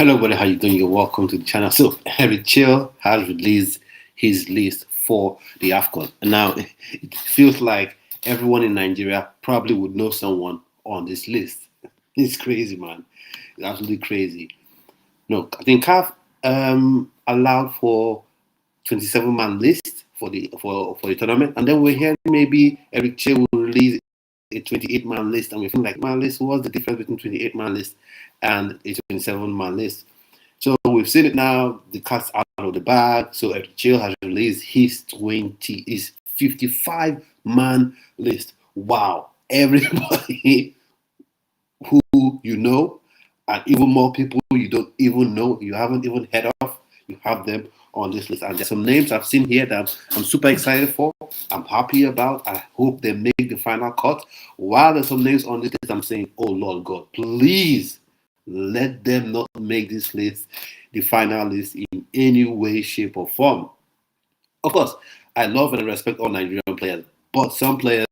Hello, buddy. How you doing? You're welcome to the channel. So, Eric Chelle has released his list for the AFCON, and now it feels like everyone in Nigeria probably would know someone on this list. It's crazy, man. It's absolutely crazy. No, I think CAF allowed for 27-man list for the tournament, and then we're hearing maybe Eric Chelle will release a 28-man list, and we think like man list. What's the difference between 28-man list and a 27-man list? So we've seen it now. The cat's out of the bag. So Eric Chelle has released his 55-man list. Wow! Everybody who you know, and even more people you don't even know, you haven't even heard of, you have them on this list. And there's some names I've seen here that I'm super excited for. I'm happy about. I hope they make the final cut. While there's some names on this list, I'm saying, oh Lord God, please let them not make this list the final list in any way, shape, or form. Of course, I love and respect all Nigerian players, but some players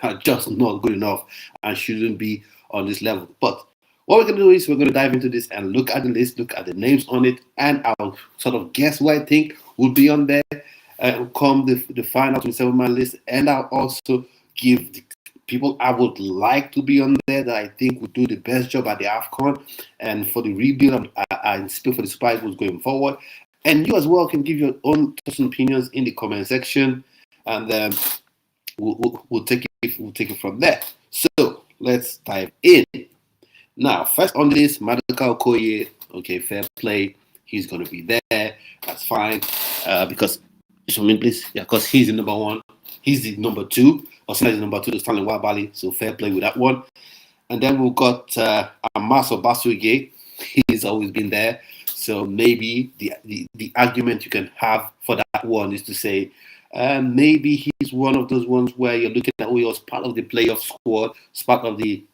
are just not good enough and shouldn't be on this level. But what we're going to do is we're going to dive into this and look at the list, look at the names on it, and I'll sort of guess who I think will be on there come the final 27-man list. And I'll also give the people I would like to be on there that I think would do the best job at the AFCON and for the rebuild and speak for the Super Eagles going forward. And you as well can give your own personal opinions in the comment section, and we'll take it from there. So let's dive in. Now, first on this, Maduka Okoye, okay, fair play. He's going to be there. That's fine. Because, show me please. Yeah, because he's the number one. He's the number two. Osuna is the number two to Stanley Wabali. So fair play with that one. And then we've got Amaso Basuige. He's always been there. So maybe the argument you can have for that one is to say, maybe he's one of those ones where you're looking at, oh, he was part of the playoff squad, it's part of the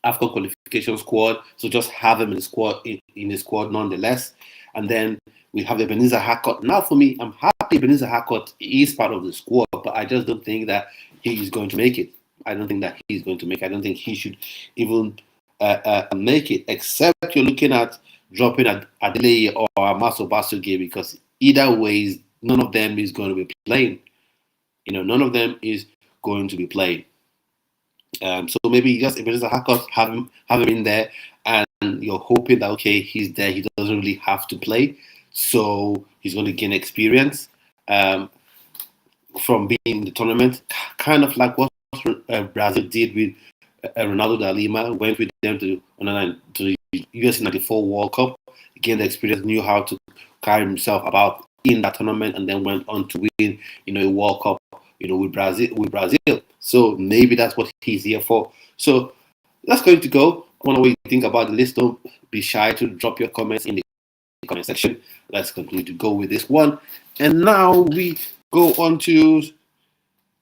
AFCON qualification squad, so just have him in the squad nonetheless. And then we have Ebenezer Harcourt. Now for me, I'm happy Ebenezer Harcourt is part of the squad, but I just don't think that he is going to make it. I don't think that he's going to make it. I don't think he should even make it, except you're looking at dropping Adeleye or Amaso Basuge, because either ways, none of them is going to be playing. None of them is going to be playing. So maybe just if it is a haircut, have him in there, and you're hoping that okay, he's there. He doesn't really have to play, so he's going to gain experience from being in the tournament, kind of like what Brazil did with Ronaldo da Lima. Went with them to the US '94 World Cup, gained the experience, knew how to carry himself about in that tournament, and then went on to win, a World Cup, with Brazil. So maybe that's what he's here for. So that's going to go. I want to know what you think about the list. Don't be shy to drop your comments in the comment section. Let's continue to go with this one. And now we go on to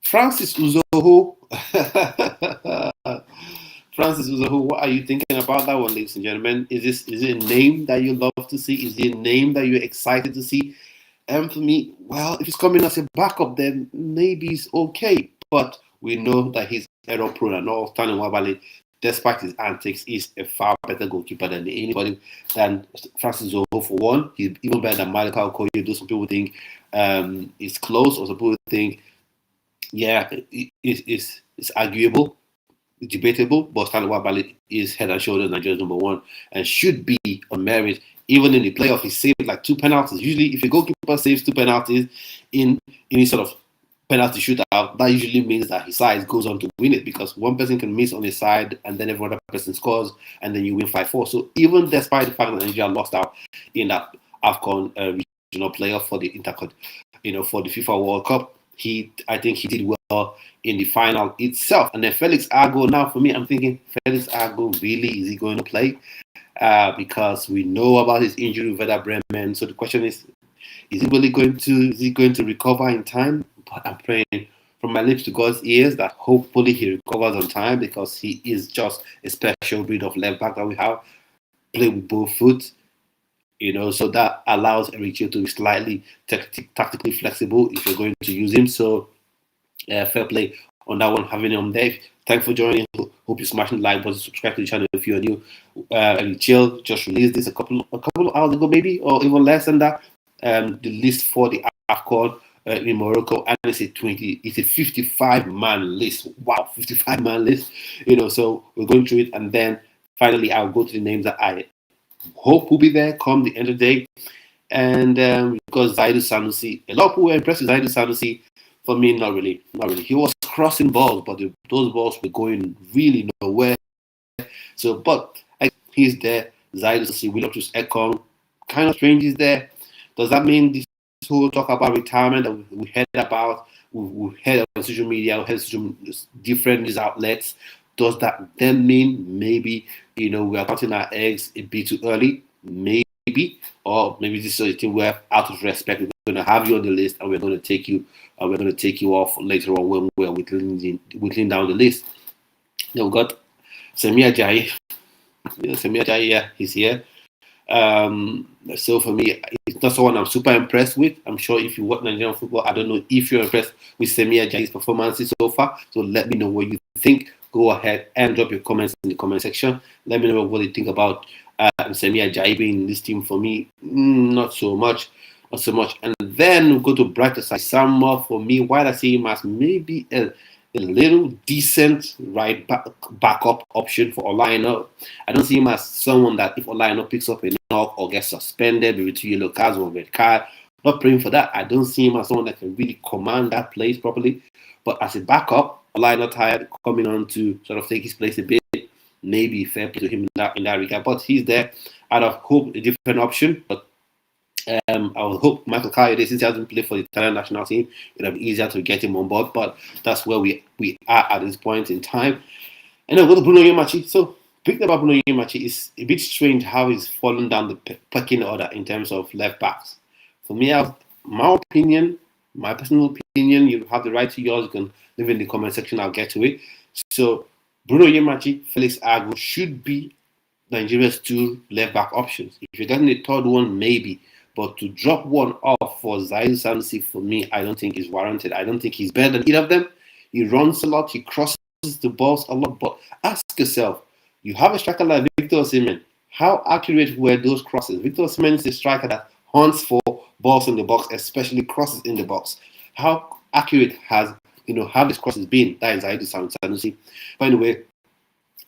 Francis Uzoho. Francis Uzoho, what are you thinking about that one, ladies and gentlemen? Is it a name that you love to see? Is it a name that you're excited to see? And for me, well, if he's coming as a backup, then maybe it's okay. But we know that he's error prone and all. Stanley Wabali, despite his antics, is a far better goalkeeper than anybody than Francis Uzoho for one. He's even better than Maduka Okoye. Though some people think it's close, or some people think, yeah, it's arguable. Debatable, but Stanley Wabali is head and shoulders Nigeria's number one and should be on merit. Even in the playoff, he saved like 2 penalties. Usually, if a goalkeeper saves 2 penalties in any sort of penalty shootout, that usually means that his side goes on to win it, because one person can miss on his side and then every other person scores and then you win 5-4. So even despite the fact that Nigeria lost out in that AFCON regional playoff for the for the FIFA World Cup, I think he did well in the final itself. And then Felix Agu, now for me, I'm thinking, Felix Agu, really, is he going to play? Because we know about his injury with Werder Bremen. So the question is he really going to recover in time? But I'm praying from my lips to God's ears that hopefully he recovers on time, because he is just a special breed of left back that we have. Play with both foot. So that allows Eric Chelle to be slightly tactically flexible if you're going to use him. So fair play on that one, having him there. Thanks for joining. Hope you're smashing the like button. Subscribe to the channel if you're new. Eric Chelle just released this a couple of hours ago, maybe, or even less than that. The list for the AFCON in Morocco, and it's a 55-man list. Wow, 55-man list. So we're going through it, and then finally I'll go to the names that I hope will be there come the end of the day. And because Zaidu Sanusi, a lot of people were impressed with Zaidu Sanusi. For me, not really. He was crossing balls, but those balls were going really nowhere. So, but he's there. Zaidu Sanusi, Willotus Ekong, kind of strange is there. Does that mean this whole talk about retirement that we heard about, we heard on social media, we heard different news outlets? Does that then mean maybe we are counting our eggs a bit too early? Maybe, or maybe this is a thing where, out of respect, we're going to have you on the list, and we're going to take you off later on when we're whittling down the list. Then we've got Semi Ajayi. Semi Ajayi, yeah, he's here. So for me, it's not someone I'm super impressed with. I'm sure if you watch Nigerian football, I don't know if you're impressed with Semi Ajayi's performances so far. So let me know what you think. Go ahead and drop your comments in the comment section. Let me know what you think about Semi Ajayi being in this team. For me, not so much. And then we'll go to brighter side. Samuel, for me, while I see him as maybe a little decent right backup option for Olaina, I don't see him as someone that if Olaina picks up a knock or gets suspended, maybe 2 yellow cards or red card, not praying for that. I don't see him as someone that can really command that place properly. But as a backup, Olaina tired coming on to sort of take his place a bit. Maybe fair play to him in that regard. But he's there out of hope, a different option. But I would hope Michael Kayode, since he hasn't played for the Italian national team, it would have been easier to get him on board. But that's where we are at this point in time. And then we'll go to Bruno Yemachi. So, picking about Bruno Yemachi is a bit strange how he's fallen down the pecking order in terms of left backs. For me, my personal opinion, you have the right to yours. You can leave in the comment section. I'll get to it. So, Bruno Yemachi, Felix Agu should be Nigeria's 2 left back options. If you're getting the third one, maybe. But to drop one off for Zaidu Sanusi, for me, I don't think is warranted. I don't think he's better than either of them. He runs a lot. He crosses the balls a lot. But ask yourself, you have a striker like Victor Osimhen. How accurate were those crosses? Victor Osimhen is a striker that hunts for balls in the box, especially crosses in the box. How accurate have these crosses been? That is Zaidu Sanusi. But anyway,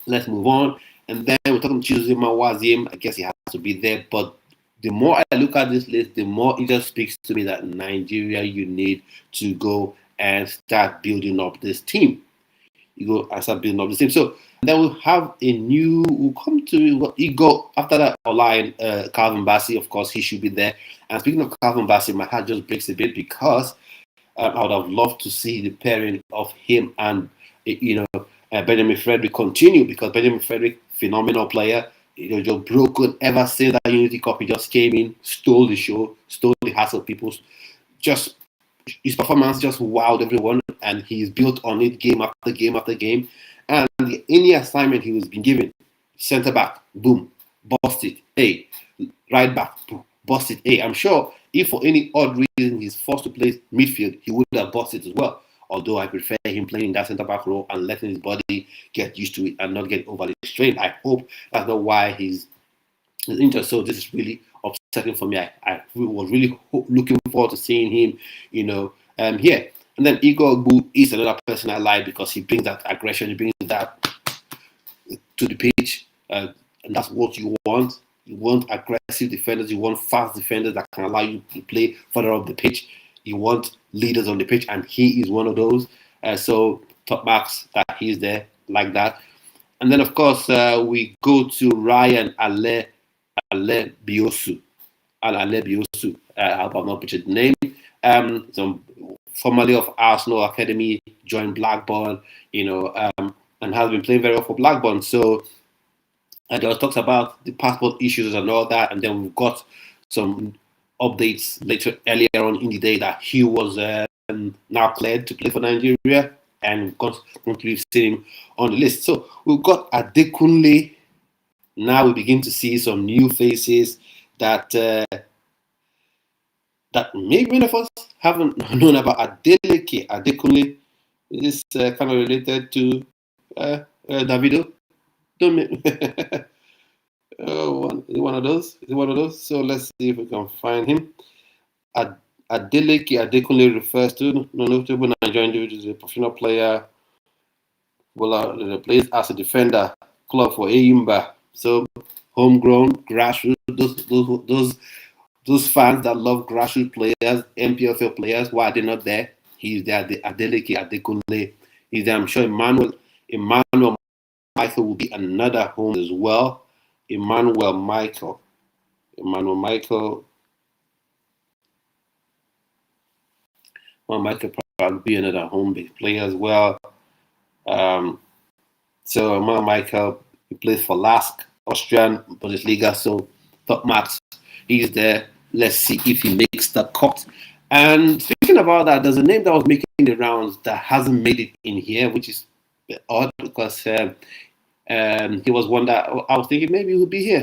let's move on. And then we're talking Chizima Wazim. I guess he has to be there. But the more I look at this list, the more it just speaks to me that Nigeria, you need to go and start building up this team. So then we'll have we'll come to Igor after that online, Calvin Bassey, of course, he should be there. And speaking of Calvin Bassey, my heart just breaks a bit because I would have loved to see the pairing of him and, Benjamin Frederick continue, because Benjamin Frederick, phenomenal player, just broken ever since that Unity Cup. He just came in, stole the show, stole the hearts of people. Just his performance just wowed everyone, and he's built on it game after game after game. And any assignment he was being given, centre back, boom, bust it. Hey, right back, boom, bust it. Hey, I'm sure if for any odd reason he's forced to play midfield, he would have busted as well. Although I prefer him playing that centre back role and letting his body get used to it and not get overly strained. I hope that's not why he's injured. So this is really upsetting for me. I was really looking forward to seeing him, here. And then Igor Ogbu is another person I like because he brings that aggression, he brings that to the pitch, and that's what you want. You want aggressive defenders, you want fast defenders that can allow you to play further up the pitch. You want leaders on the pitch, and he is one of those. So top marks that he's there like that. And then, of course, we go to Ryan Ale Biosu. I hope I'm not butchered the name. Formerly of Arsenal Academy, joined Blackburn, and has been playing very well for Blackburn. So there was talks about the passport issues and all that, and then we've got some updates earlier on in the day that he was now cleared to play for Nigeria, and we've seen him on the list. So we've got Adekunle. Now we begin to see some new faces that maybe many of us haven't known about. Adekunle is kind of related to Davido. Don't make one of those. Is it one of those? So let's see if we can find him. Adeleke Adekunle refers to notable Nigerian individual is a professional player. Well, plays as a defender. Club for Eyimba. So homegrown, grassroots. Those fans that love grassroots players, MPFL players. Why are they not there? He's there. Adeleke Adekunle. He's there. I'm sure Emmanuel Michael will be another home as well. Emmanuel Michael. Well, Michael probably be another home-based player as well. So Michael, he plays for LASK, Austrian Bundesliga. So top marks, he's there. Let's see if he makes the cut. And speaking about that, there's a name that was making the rounds that hasn't made it in here, which is odd because he was one that I was thinking maybe he would be here.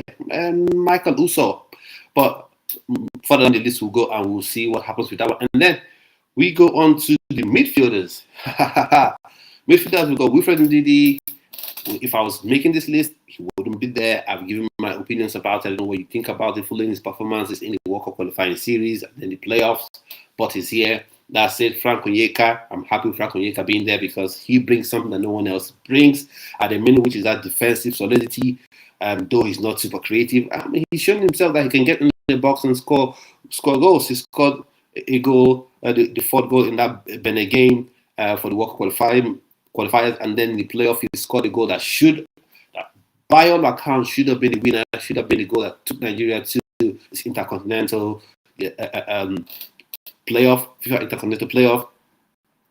Michael Uso. But further on the list, we'll go and we'll see what happens with that one. And then we go on to the midfielders. Midfielders, we got Wilfred Ndidi. If I was making this list, he wouldn't be there. I've given my opinions about it. I don't know what you think about it, following his performances in the World Cup qualifying series and then the playoffs. But he's here. That's it. Frank Onyeka. I'm happy with Frank Onyeka being there because he brings something that no one else brings at the minute, which is that defensive solidity. Though he's not super creative, he's shown himself that he can get in the box and score goals. He scored a goal, the fourth goal in that Benin game for the World Cup qualifiers, and then in the playoff he scored a goal that by all accounts, should have been the winner, should have been the goal that took Nigeria to this intercontinental playoff, FIFA intercontinental playoff.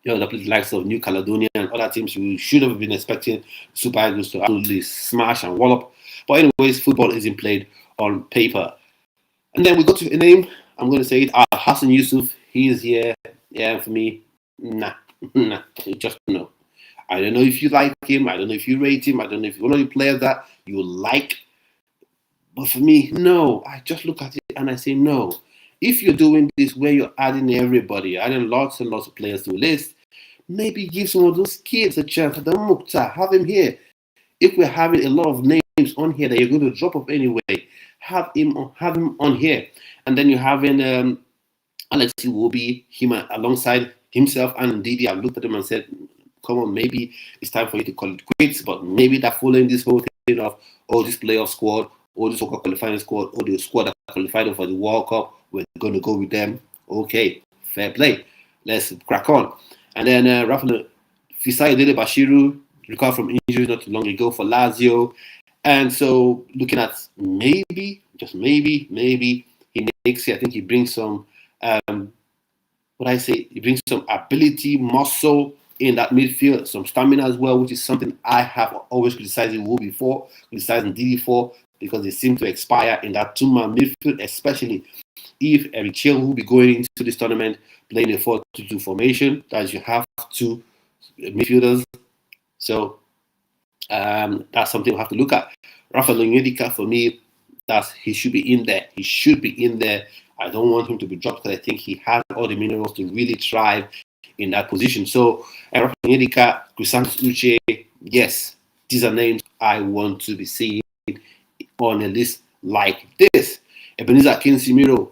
The likes of New Caledonia and other teams who should have been expecting Super Eagles to absolutely smash and wallop. But anyways, football isn't played on paper. And then we go to a name, I'm going to say it, Hassan Yusuf. He is here. Yeah, for me, nah, just no. I don't know if you like him. I don't know if you rate him. I don't know if he's one of the players that you like. But for me, no. I just look at it and I say no. If you're doing this where you're adding everybody, adding lots and lots of players to the list, maybe give some of those kids a chance. Have him here. If we're having a lot of names on here that you're going to drop off anyway, have him on here. And then you're having Alex Iwobi, him alongside himself and Ndidi. I looked at him and said, come on, maybe it's time for you to call it quits. But maybe that following this whole thing of, this playoff squad, this World Cup qualifying squad, the squad that qualified for the World Cup, we're going to go with them. Okay, fair play. Let's crack on. And then Fisai Dele Bashiru recovered from injury not too long ago for Lazio. And so looking at maybe, just maybe, he makes it. I think he brings some, he brings some ability, muscle in that midfield, some stamina as well, which is something I have always criticized Iwobi for, criticizing Didi for, because they seem to expire in that two-man midfield, especially if Eric Chelle will be going into this tournament playing a 4-2-2 formation. That is, you have two midfielders. So that's something we have to look at. Rafael Onyedika, for me, he should be in there. He should be in there. I don't want him to be dropped because I think he has all the minerals to really thrive in that position. So Rafael Onyedika, Chrysanthus Uche, yes, these are names I want to be seeing on a list like this. Ebenezer Kinsimiro,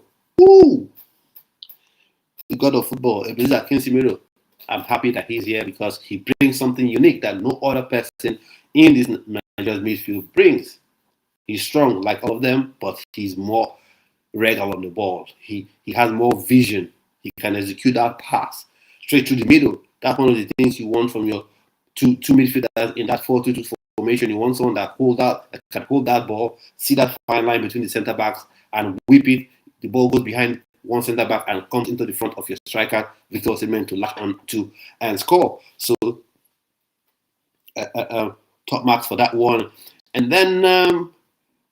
the god of football, Ebenezer Kinsimiro. I'm happy that he's here because he brings something unique that no other person in this Nigeria's midfield brings. He's strong like all of them, but he's more regular on the ball. He has more vision. He can execute that pass straight through the middle. That's one of the things you want from your two midfielders in that 4-2-2 formation. You want someone that can hold that ball, see that fine line between the centre backs, and whip it. The ball goes behind one centre back and comes into the front of your striker, Victor Osimhen, to latch on to and score. So top marks for that one. And then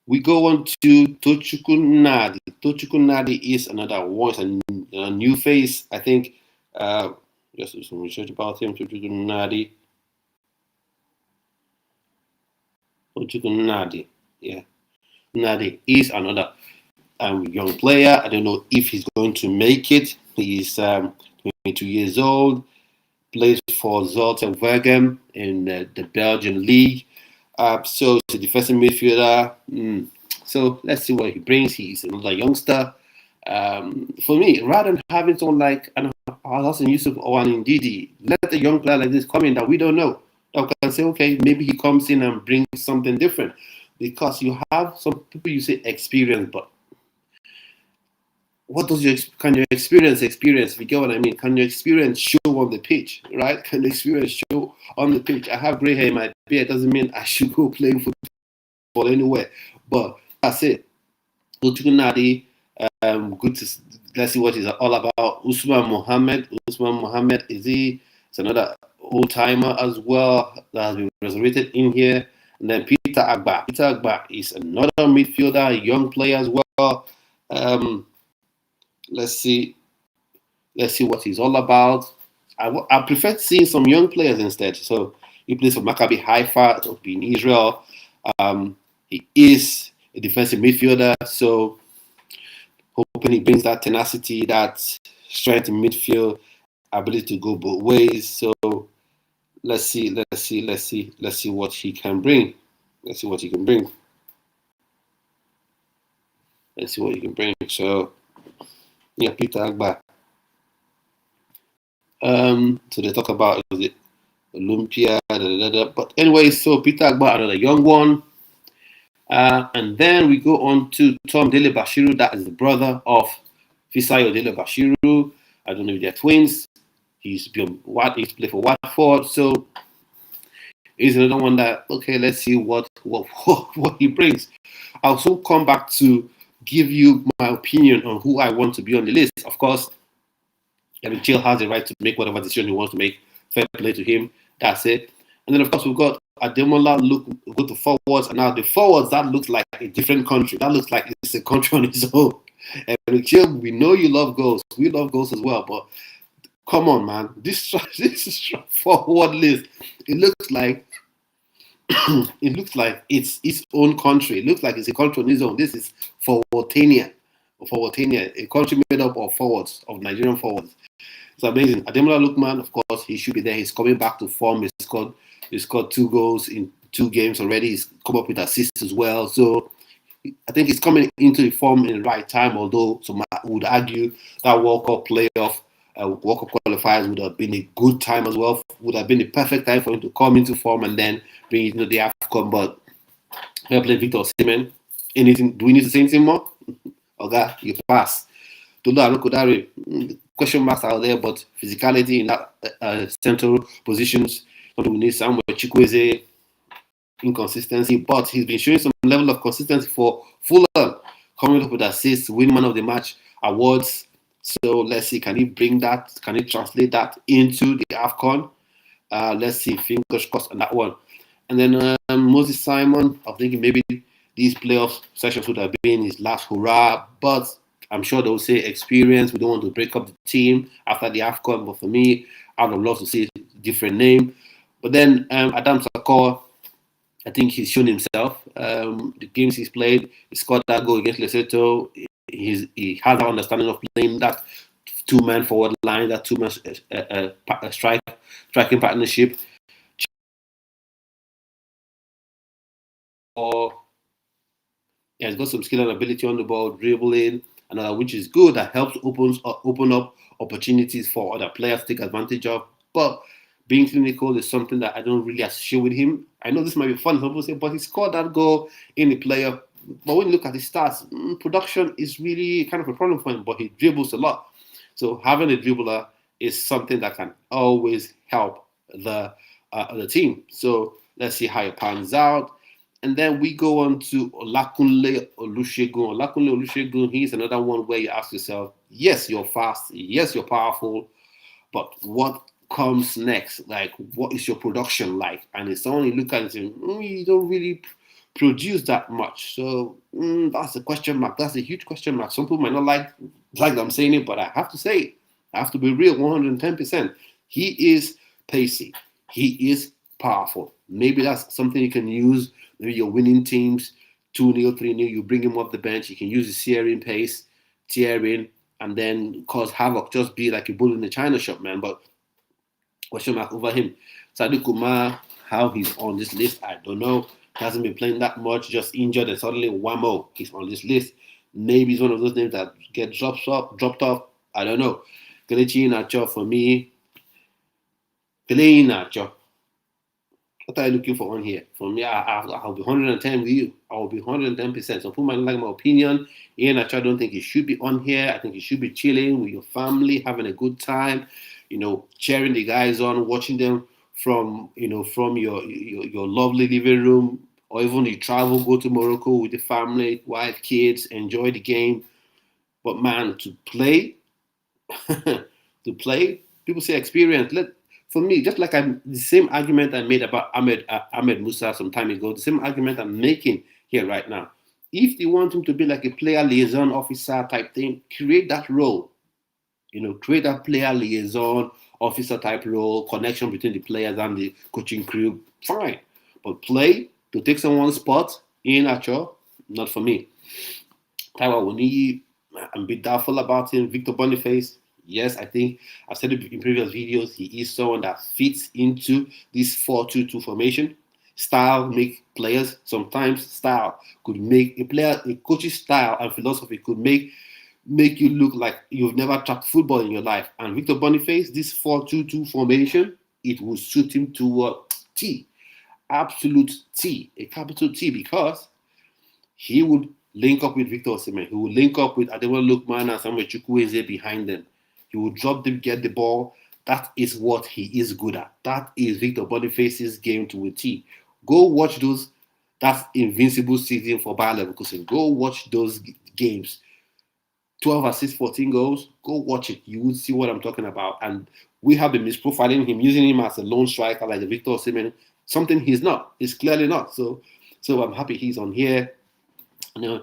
we go on to Tochukwu Nnadi. Tochukwu Nnadi is another one. It's a new face, I think. Just do some research about him. Tochukwu Nnadi. Yeah. Nnadi is another young player. I don't know if he's going to make it. He's 22 years old. plays for Zolten in the Belgian league. So he's a defensive midfielder. So let's see what he brings. He's another youngster. For me, rather than having someone like Hassan Yusuf or an Ndidi, let a young player like this come in that we don't know. That we can say, okay, maybe he comes in and brings something different. Because you have some people you say experience, but what does can your experience? If you get what I mean? Can your experience show on the pitch, right? Can the experience show on the pitch? I have grey hair in my beard. Doesn't mean I should go playing football anywhere. But that's it. Utukunadi, good to let's see what he's all about. Usman Mohammed is another old timer as well that has been resurrected in here. And then Peter Agba. Peter Agba is another midfielder, young player as well. Let's see what he's all about. I prefer seeing some young players instead. So he plays for Maccabi Haifa in Israel. He is a defensive midfielder, so hoping he brings that tenacity, that strength in midfield, ability to go both ways. So let's see what he can bring. Let's see what he can bring. So yeah, Peter Agba. So they talk about the Olympia, but anyway, so Peter Agba, another young one. And then we go on to Tom Dele Bashiru, that is the brother of Fisayo Dele Bashiru. I don't know if they're twins. He used to play for Watford, so he's another one that, okay, let's see what he brings. I'll soon come back to give you my opinion on who I want to be on the list. Of course, Eric Chelle has the right to make whatever decision he wants to make. Fair play to him. That's it. And then, of course, we've got Ademola go to forwards. And now the forwards, that looks like a different country. That looks like it's a country on its own. Eric Chelle, we know you love goals. We love goals as well. But come on, man. This forward list, it looks like it's its own country. It looks like it's a country on its own. This is Forwardtania, a country made up of forwards, of Nigerian forwards. It's amazing. Ademola Lookman, of course, he should be there. He's coming back to form. He scored 2 goals in 2 games already. He's come up with assists as well. So I think he's coming into the form in the right time, although some would argue that World Cup playoff, World Cup qualifiers would have been a good time as well. Would have been the perfect time for him to come into form and then bring it into the AFCON. But fair play, Victor Osimhen. Anything? Do we need to say anything more? Okay, you pass. Tolu Arokodare, question marks out there, but physicality in that central positions. We need Samuel Chukwueze, inconsistency, but he's been showing some level of consistency for Fulham, coming up with assists, win man of the match awards. So let's see, can he bring that? Can he translate that into the AFCON? Let's see, fingers crossed on that one. And then Moses Simon, I'm thinking maybe these playoff sessions would have been his last hurrah, but I'm sure they'll say experience. We don't want to break up the team after the AFCON, but for me, I would love to see a different name. But then Adam Sakor, I think he's shown himself. The games he's played, he scored that goal against Lesotho. He has an understanding of playing that 2-man forward line, that 2-man striking partnership. He has got some skill and ability on the ball, dribbling, and which is good. That helps open up opportunities for other players to take advantage of. But being clinical is something that I don't really associate with him. I know this might be fun. Some people say, but he scored that goal in the playoff. But when you look at his stats, production is really kind of a problem for him. But he dribbles a lot. So having a dribbler is something that can always help the team. So let's see how it pans out. And then we go on to Olakunle Olusegun. Olakunle Olusegun, he's another one where you ask yourself, yes, you're fast. Yes, you're powerful. But what comes next? Like, what is your production like? And it's only look at it and say, you don't really produce that much. So that's a question mark. That's a huge question mark. Some people might not like I'm saying it, but I have to say it. I have to be real, 110%. He is pacey. He is powerful. Maybe that's something you can use. Maybe you're winning teams 2-0, 3-0. You bring him off the bench. You can use his searing pace, tearing, and then cause havoc. Just be like a bull in the china shop, man. But Question mark over him. Sadiq Kumar, how he's on this list, I don't know. He hasn't been playing that much, just injured, and suddenly whammo, he's on this list. Maybe he's one of those names that get dropped off. I don't know. Kelechi Iheanacho for me. Kelechi Iheanacho. What are you looking for on here? For me, I'll be 110 with you. I'll be 110%. So, put my like my opinion. Iheanacho, I don't think he should be on here. I think he should be chilling with your family, having a good time. Cheering the guys on, watching them from your lovely living room, or even you travel, go to Morocco with the family, wife, kids, enjoy the game. But man, to play, people say experience. For me, just like the same argument I made about Ahmed Musa some time ago, the same argument I'm making here right now. If you want him to be like a player liaison officer type thing, create that role. Create that player liaison officer type role, connection between the players and the coaching crew. Fine, but play to take someone's spot in Acho, not for me. Taiwa Woniyi, I'm a bit doubtful about him. Victor Boniface, yes, I think I've said it in previous videos. He is someone that fits into this 4-2-2 formation. Style make players. Sometimes style could make a coach's style and philosophy could make you look like you've never tracked football in your life. And Victor Boniface, this 4-2-2 formation, it will suit him to a T. Absolute T, a capital T, because he would link up with Victor Osimhen. He would link up with Ademola Lookman and Samuel Chukwueze behind them. He would drop them, get the ball. That is what he is good at. That is Victor Boniface's game to a T. Go watch those. That's invincible season for Bayer Leverkusen. Go watch those games. 12 assists, 14 goals. Go watch it. You will see what I'm talking about. And we have been misprofiling him, using him as a lone striker like the Victor Osimhen. Something he's not. He's clearly not. So I'm happy he's on here. Paul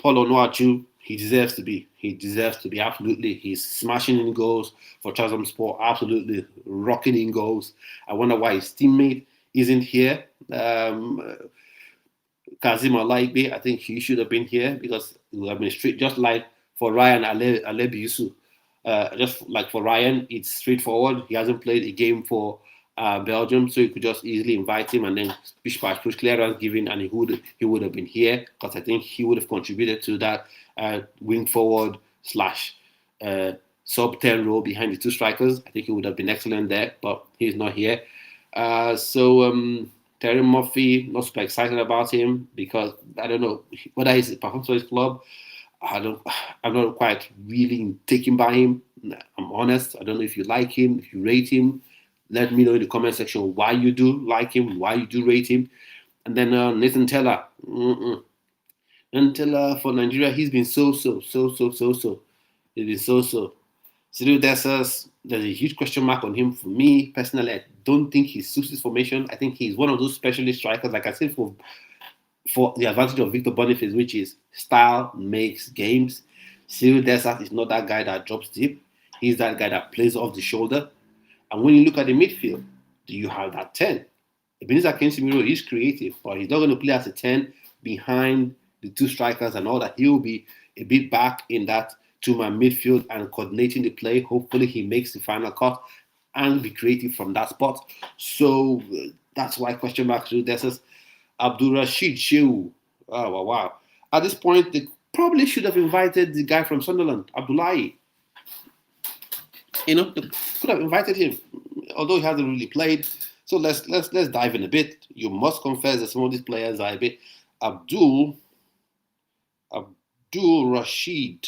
Onuachu, he deserves to be. He deserves to be, absolutely. He's smashing in goals for Trabzonspor, absolutely rocking in goals. I wonder why his teammate isn't here. Kazim Alaibe, I think he should have been here because he would have been straight, just like for Ryan Alebiusu. Just like for Ryan, it's straightforward. He hasn't played a game for Belgium, so you could just easily invite him and then push clearance given, and he would have been here because I think he would have contributed to that wing forward slash sub 10 role behind the two strikers. I think he would have been excellent there, but he's not here. Terry Murphy, not super excited about him because I don't know whether he's a performance for his club. I'm not quite really taken by him. I'm honest. I don't know if you like him, if you rate him. Let me know in the comment section why you do like him, why you do rate him. And then Nathan Teller. Nathan Teller for Nigeria, he's been so. He's been so. Cyril Dessers, there's a huge question mark on him for me. Personally, I don't think he suits this formation. I think he's one of those specialist strikers, like I said, for the advantage of Victor Boniface, which is style makes games. Cyril Dessers is not that guy that drops deep. He's that guy that plays off the shoulder. And when you look at the midfield, do you have that 10? Ebenezer Kensimiro is creative, but he's not going to play as a 10 behind the two strikers and all that. He'll be a bit back in that two-man midfield and coordinating the play. Hopefully he makes the final cut and be creative from that spot. So that's why question mark to this is Abdul Rashid Shehu. Oh, wow. At this point, they probably should have invited the guy from Sunderland, Abdullahi. They could have invited him, although he hasn't really played. So let's dive in a bit. You must confess that some of these players are a bit Abdul Rashid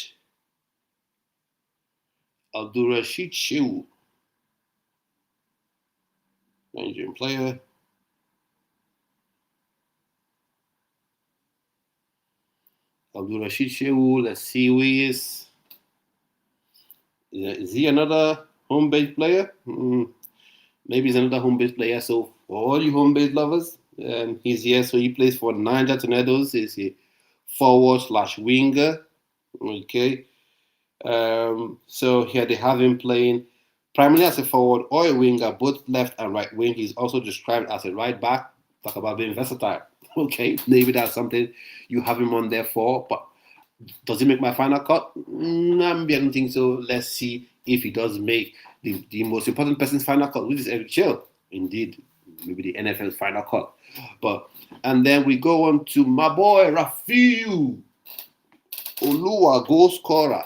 Shehu, Nigerian player. Abdul Rashid Shehu, let's see who he is. Is he another home-based player? Maybe he's another home-based player. So for all you home-based lovers, he's here. So he plays for Niger Tornadoes. He's a forward/winger. Okay. So here they have him playing primarily as a forward or a winger, both left and right wing. He's also described as a right back. Talk about being versatile. Okay, maybe that's something you have him on there for. But does he make my final cut? Maybe I don't think so. Let's see if he does make the most important person's final cut, which is Eric Chelle. Indeed, maybe the NFL's final cut. And then we go on to my boy Rafiu Oluwa, goal scorer.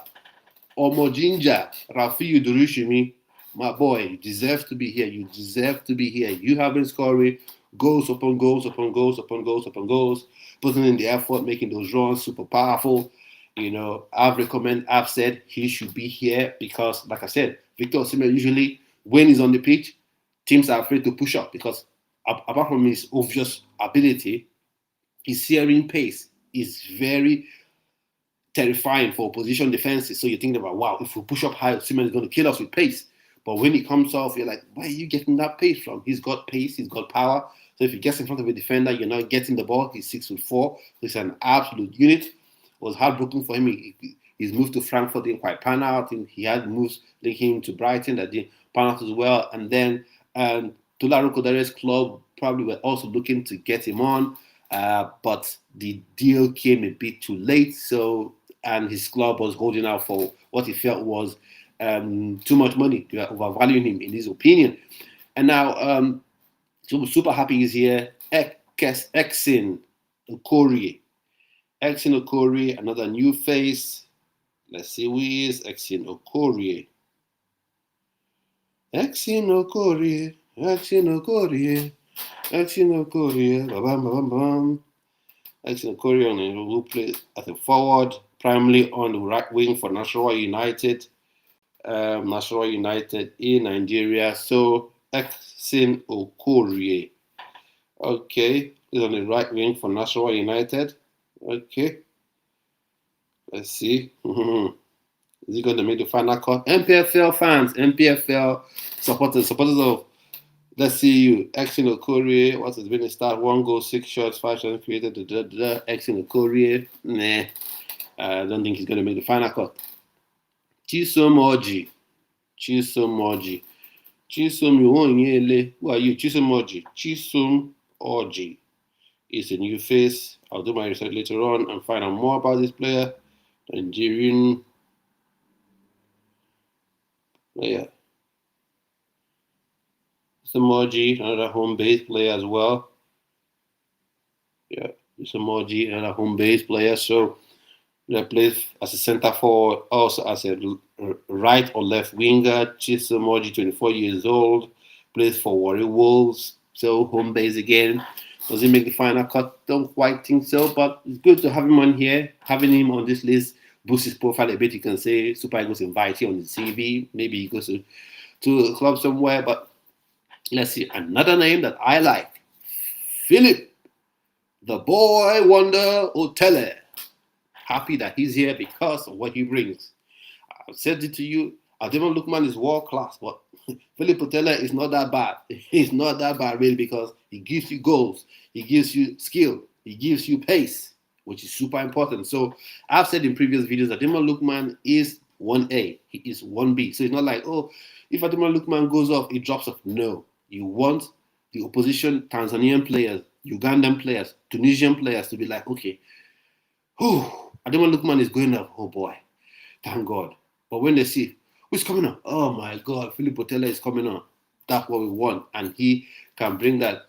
Omo Ginger, Rafiu Durushimi. My boy, you deserve to be here. You deserve to be here. You have been scoring goals upon goals upon goals upon goals upon goals, putting in the effort, making those runs super powerful. I've said he should be here because, like I said, Victor Osimhen usually, when he's on the pitch, teams are afraid to push up because apart from his obvious ability, his searing pace is very terrifying for opposition defenses. So you're thinking about, wow, if we push up high, Osimhen is going to kill us with pace. But when he comes off, you're like, where are you getting that pace from? He's got pace, he's got power. So if he gets in front of a defender, you're not getting the ball. He's 6'4". He's an absolute unit. It was heartbroken for him. His move to Frankfurt didn't quite pan out. He had moves linking him to Brighton that didn't pan out as well. And then Tularu Kodare's club probably were also looking to get him on. But the deal came a bit too late. And his club was holding out for what he felt was too much money. They were overvaluing him, in his opinion. And now, so we're super happy he's here. Exin Okorie. Exin Okorie, another new face. Let's see who he is. Exin Okorie. Exin Okorie. Exin Okorie. Exin Okorie. Bam, bam, bam. Exin Okorie, who plays as a forward, primarily on the right wing for National United. National United in Nigeria. So Exin Okorie. Okay, he's on the right wing for National United. Okay, let's see. Is he going to make the final cut? MPFL fans, MPFL supporters of. Let's see you. Exin Okorie. What has been a start? 1 goal, 6 shots, 5 shots created. Exin Okorie. Nah, I don't think he's going to make the final cut. Chisom Oji. Chisom Iwonyele. Who are you? Chisom Oji. Chisom Oji is a new face. I'll do my research later on and find out more about this player. Nigerian player. Chisom Oji, another home-based player as well. Yeah, Chisom Oji, another home-based player. So that plays as a centre forward, also as a right or left winger. Chisom Oji, 24 years old, plays for Warri Wolves, so home base again. Does he make the final cut? Don't quite think so, but it's good to have him on here. Having him on this list boosts his profile a bit. You can say Super Eagles invite him on his CV. Maybe he goes to a club somewhere, but let's see. Another name that I like, Philip, the boy wonder Otele. Happy that he's here because of what he brings. I've said it to you. Ademola Lookman is world class, but Philip Otele is not that bad. He's not that bad really because he gives you goals, he gives you skill, he gives you pace, which is super important. So I've said in previous videos that Ademola Lookman is 1A, he is 1B. So it's not like, oh, if Ademola Lookman goes off, it drops off. No, you want the opposition Tanzanian players, Ugandan players, Tunisian players to be like, okay, Ademola Lookman is going up. Oh boy, thank God. But when they see who's coming on, oh my God, Philip Otele is coming on. That's what we want, and he can bring that.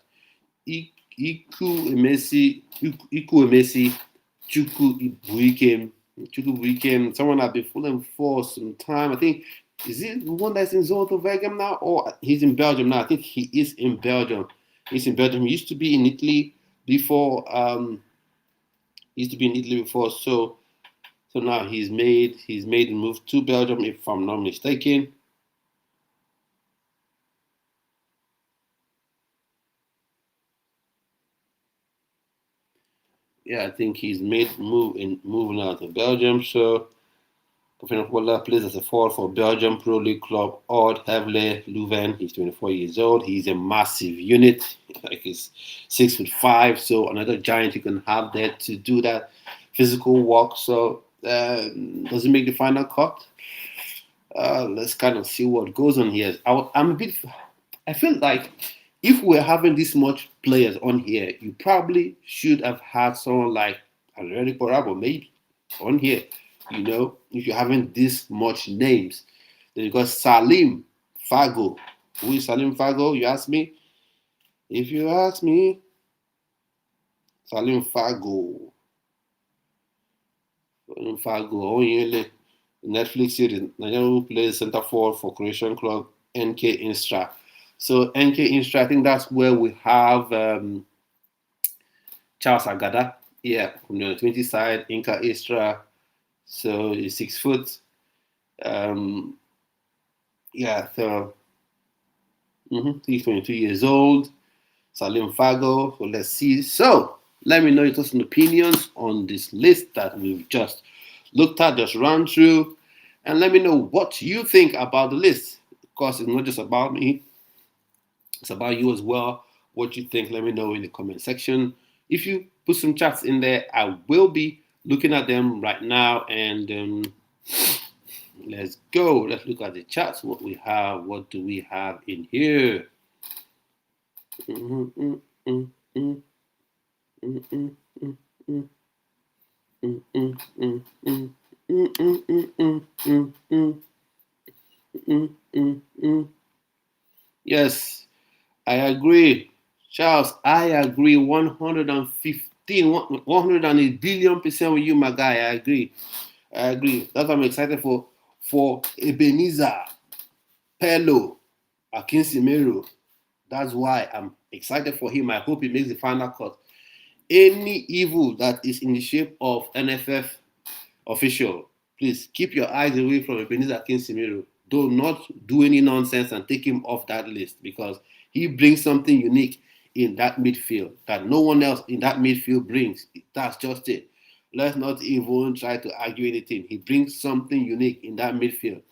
Iku Emesi, Chukwu Buikem, someone I've been following for some time. I think is it the one that's in Zoto Vegam now, or he's in Belgium now? I think he is in Belgium. He's in Belgium. He used to be in Italy before. So now he's made a move to Belgium, if I'm not mistaken. Yeah, I think he's moving out of Belgium. So Professor Waller plays as a forward for Belgium Pro League club Oud Hevle Leuven. He's 24 years old. He's a massive unit. Like he's 6'5", so another giant you can have there to do that physical work. So does he make the final cut? Let's kind of see what goes on here. I feel like if we're having this much players on here, you probably should have had someone like Already Porabo maybe on here. If you're having this much names, Then you got Salim Fago. Who is Salim Fago? You ask me? If you ask me, Salim Fago. Salim Fago. Netflix series. Nigerian who plays center forward for Croatian club NK Instra. So NK Instra, I think that's where we have Charles Agada. Yeah, from the 20 side, Inca Istra. So he's 6 foot. Yeah, so he's 22 years old. Salim Fago. So let's see. So let me know your thoughts and opinions on this list that we've just looked at, just run through, and let me know what you think about the list. Of course, it's not just about me; it's about you as well. What you think? Let me know in the comment section. If you put some chats in there, I will be looking at them right now. And let's go. Let's look at the chats. What we have. What do we have in here? Yes, I agree. Charles, I agree 115, 108 billion% with you, my guy. I agree. That's why I'm excited for Ebenezer Pello Akinsimero. That's why I'm excited for him. I hope he makes the final cut. Any evil that is in the shape of NFF official, please keep your eyes away from Ebenezer Akinsimero. Do not do any nonsense and take him off that list, because he brings something unique in that midfield that no one else in that midfield brings. That's just it. Let's not even try to argue anything. He brings something unique in that midfield.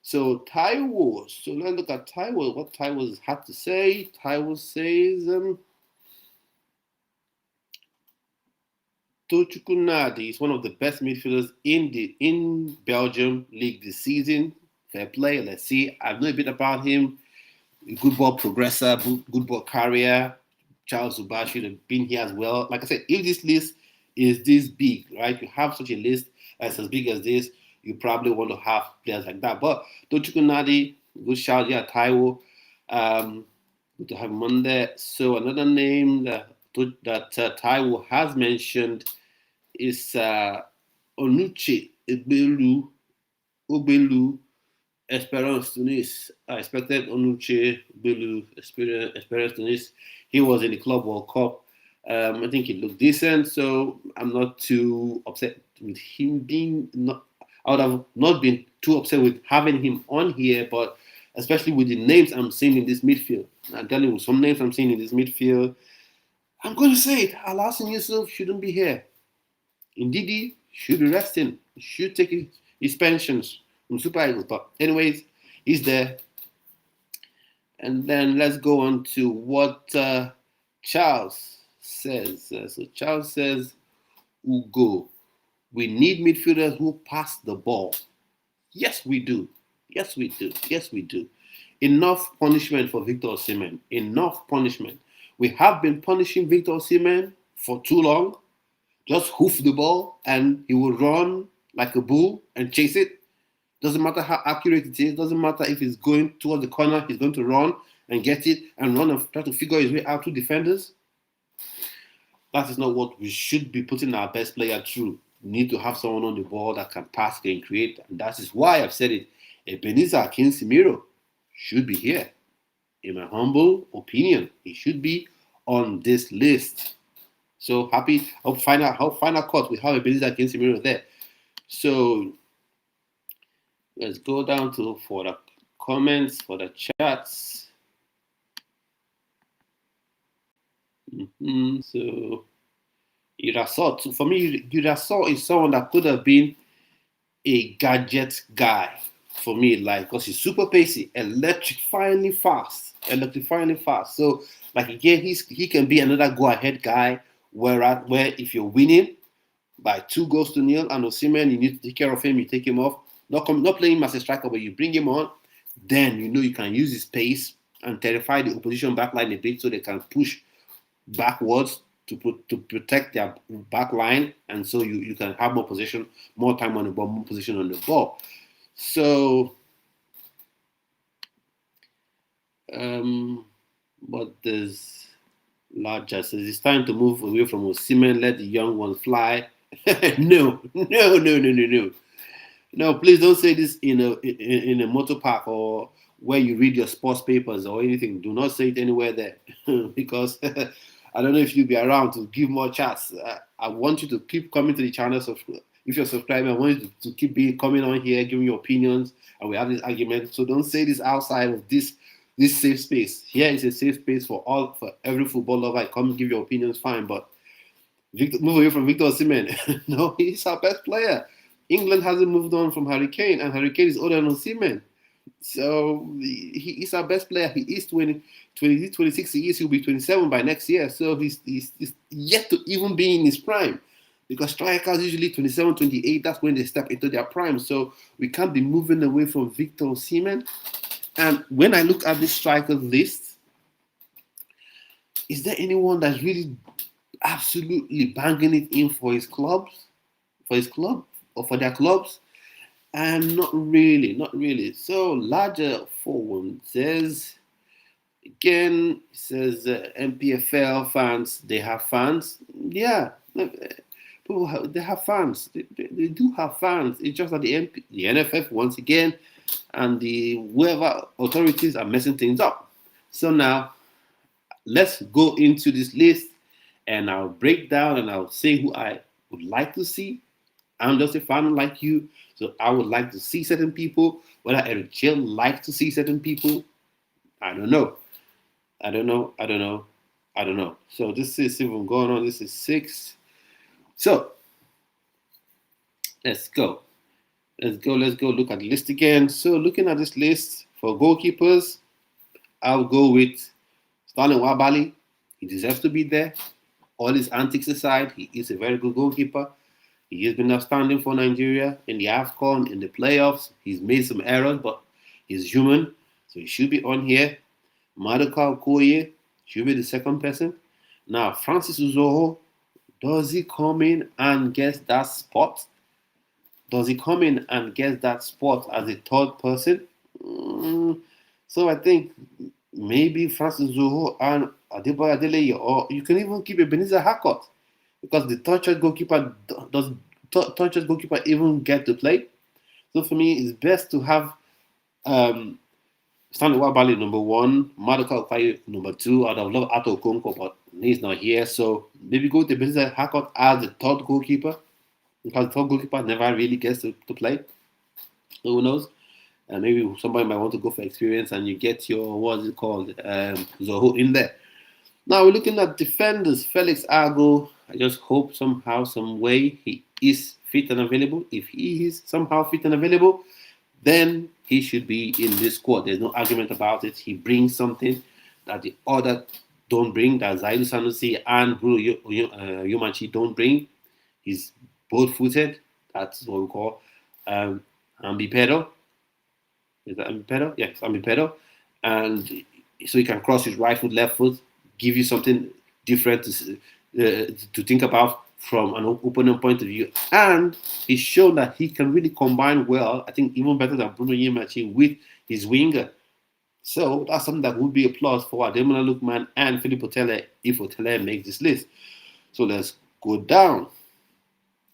So Taiwo. So let's look at Taiwo. What Taiwo had to say. Taiwo says, Tochukunadi is one of the best midfielders in Belgium league this season. Fair play. Let's see. I know a bit about him. Good ball progressor, good ball carrier. Charles Zuba should have been here as well. Like I said, if this list is this big, right? You have such a list that's as big as this, you probably want to have players like that. But Tochukunadi, good shout. Yeah, Taiwo. Good to have him on there. So another name that Taiwo has mentioned is Onuche Obelu Esperance Tunis. I expected Onuche Obelu Esperance Tunis. He was in the Club World Cup. I think he looked decent, so I'm not too upset with him being not. I would have not been too upset with having him on here, but especially with the names I'm seeing in this midfield. I'm telling you, some names I'm seeing in this midfield. I'm going to say it. Alhassan Yusuf shouldn't be here. Ndidi should be resting. He should take his pensions from Super Eagles. But anyways, he's there. And then let's go on to what Charles says. So Charles says, Ugo, we need midfielders who pass the ball. Yes, we do. Yes, we do. Yes, we do. Enough punishment for Victor Osimhen. Enough punishment. We have been punishing Victor Osimhen for too long. Just hoof the ball and he will run like a bull and chase it. Doesn't matter how accurate it is. Doesn't matter if he's going towards the corner. He's going to run and get it and run and try to figure his way out to defenders. That is not what we should be putting our best player through. We need to have someone on the ball that can pass, can create. And that is why I've said it. Ebenezer Akinsimiro should be here. In my humble opinion, he should be on this list. So happy. I'll find out how final cut we have Ebenezer Akinsimiro there. So let's go down to for the comments, for the chats. So Irasot. For me, Irasot is someone that could have been a gadget guy for me, like, because he's super pacey, electrifyingly fast. So, like, again, he can be another go-ahead guy where if you're winning by 2-0 and Osimhen, you need to take care of him, you take him off. Not playing him as a striker, but you bring him on, then you know you can use his pace and terrify the opposition backline a bit so they can push backwards to protect their back line, and so you can have more position, more time on the ball, more position on the ball. So But there's larger. So it's time to move away from Osimhen, let the young ones fly. No, no, no, no, no, no. No, please don't say this in a motor park or where you read your sports papers or anything. Do not say it anywhere there because I don't know if you'll be around to give more chats. I want you to keep coming to the channel. So if you're subscribing, I want you to keep coming on here, giving your opinions, and we have this argument. So don't say this outside of this safe space. Here is a safe space for every football lover. Come give your opinions, fine, but move away from Victor Osimhen. No, he's our best player. England hasn't moved on from Harry Kane, and Harry Kane is older than Osimhen. So he is our best player. He is 26 years. He'll be 27 by next year. So he's yet to even be in his prime. Because strikers usually 27, 28, that's when they step into their prime. So we can't be moving away from Victor Osimhen. And when I look at this strikers list, is there anyone that's really absolutely banging it in for his club or for their clubs? And not really. So larger forward says again. Says MPFL fans. They have fans. Yeah, they have fans. They do have fans. It's just that the NFF once again and the whoever authorities are messing things up. So now let's go into this list and I'll break down and I'll say who I would like to see. I'm just a fan like you, so I would like to see certain people. Whether Eric Chelle likes to see certain people, I don't know. I don't know. So this is even going on. This is 6. So let's go. Let's go look at the list again. So looking at this list for goalkeepers, I'll go with Stanley Wabali. He deserves to be there. All his antics aside, he is a very good goalkeeper. He has been outstanding for Nigeria in the AFCON, in the playoffs. He's made some errors, but he's human, so he should be on here. Maduka Okoye should be the second person. Now, Francis Uzoho, does he come in and get that spot? Does he come in and get that spot as a third person? So I think maybe Francis Uzoho and Adeboye Adeleye, or you can even keep Ebenezer Harcourt. Because the third choice goalkeeper even get to play. So for me, it's best to have Stanley Wabali number 1, Maduka Okoye number 2. I'd have loved Ato Okonkwo, but he's not here. So maybe go to Ebenezer Harcourt as the third goalkeeper. Because the third goalkeeper never really gets to play. So who knows? And maybe somebody might want to go for experience and you get your, what's it called, Zoho in there. Now we're looking at defenders. Felix Ago, I just hope somehow, some way he is fit and available. If he is somehow fit and available, then he should be in this squad. There's no argument about it. He brings something that the other don't bring, that Zaidu Sanusi and Bruno Yomachi don't bring. He's both-footed. That's what we call ambipedal. Is that ambipedal? Yes, ambipedal. And so he can cross his right foot, left foot, give you something different to think about from an opponent point of view. And he's shown that he can really combine well, I think even better than Bruno Yemachi, with his winger. So that's something that would be a plus for Ademola Lookman and Philip Otele if Otele makes this list. So let's go down.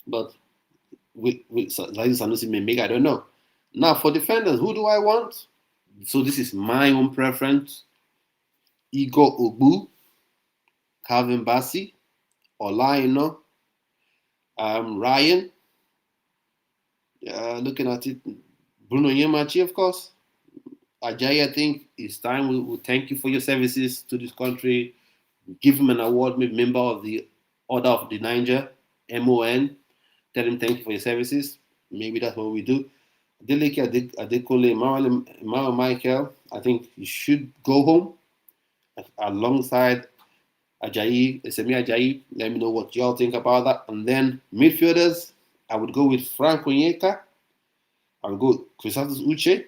But with Zaidu Sanusi may make, I don't know. Now for defenders, who do I want? So this is my own preference. Igor Ogbu, Calvin Bassey, Olaino, Ryan. Looking at it, Bruno Yemachi, of course. Ajayi, I think it's time we thank you for your services to this country. Give him an award, member of the Order of the Niger, MON. Tell him thank you for your services. Maybe that's what we do. Adeleke Adekole, Mara Michael, I think he should go home alongside Ajayi, Semi Ajayi. Let me know what y'all think about that. And then midfielders, I would go with Frank Onyeka. I would go with Chrysanthus Uche.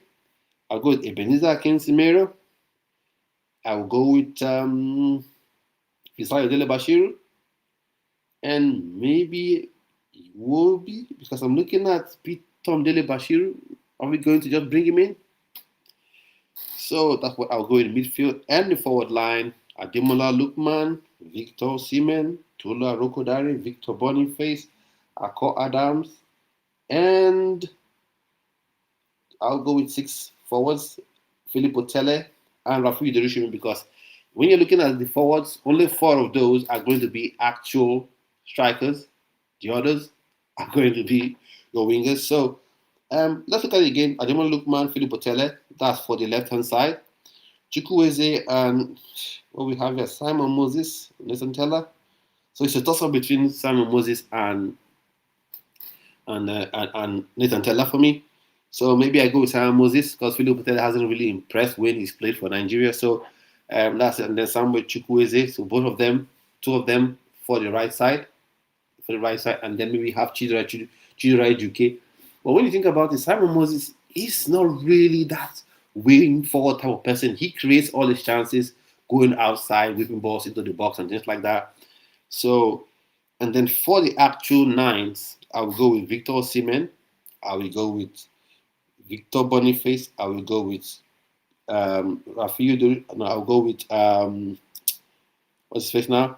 I'll go with Ebenezer Akinsimero. I will go with Fisayo Dele Bashiru. And maybe Iwobi, because I'm looking at Tom Dele Bashiru. Are we going to just bring him in? So that's what I'll go in midfield and the forward line. Ademola Lookman, Victor Osimhen, Tolu Arokodare, Victor Boniface, Akko Adams, and I'll go with 6 forwards, Philippe Otele and Rafael Derushimi, because when you're looking at the forwards, only 4 of those are going to be actual strikers. The others are going to be your wingers. So let's look at it again. Ademola Lookman, Philippe Otele, that's for the left-hand side. Chukwueze and what we have here, Simon Moses, Nathan Teller. So it's a toss-up between Simon Moses and Nathan Teller for me. So maybe I go with Simon Moses because Philippe Otele hasn't really impressed when he's played for Nigeria. So that's it. And then Samuel Chukwueze. So both of them, 2 of them for the right side, and then maybe have Chidera Juke. But when you think about it, Simon Moses is not really that wing forward type of person. He creates all his chances going outside, whipping balls into the box and things like that. So, and then for the actual 9s, I will go with Victor Osimhen. I will go with Victor Boniface. I will go with Rafael. No, I'll go with what's his face now?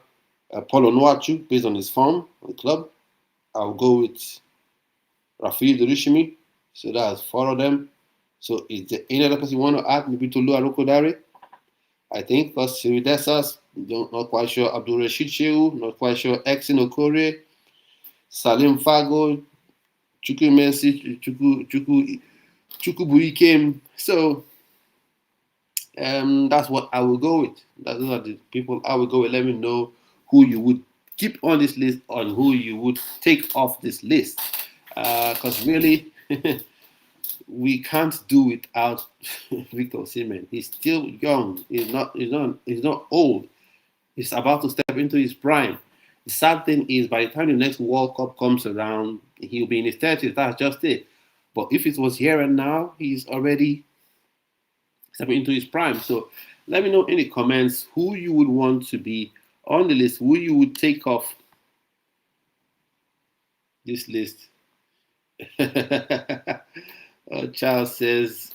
Paulo Onuachu, based on his form on the club. I'll go with Rafael Derushimi. So that's 4 of them. So is there any other person you want to add? Maybe Tolu Arokodare, I think, because Siridesas, not quite sure. Abdul Rashid Shehu, not quite sure. Exin Okore, Salim Fago, Chukwu Mercy, Chukwu Buikem. So that's what I will go with. Those are the people I will go with. Let me know who you would keep on this list and who you would take off this list. Because really, we can't do without Victor Osimhen. He's still young. He's not old. He's about to step into his prime. The sad thing is, by the time the next World Cup comes around, he'll be in his 30s. That's just it. But if it was here and now, he's already stepping into his prime. So let me know in the comments who you would want to be on the list, who you would take off this list. Charles says,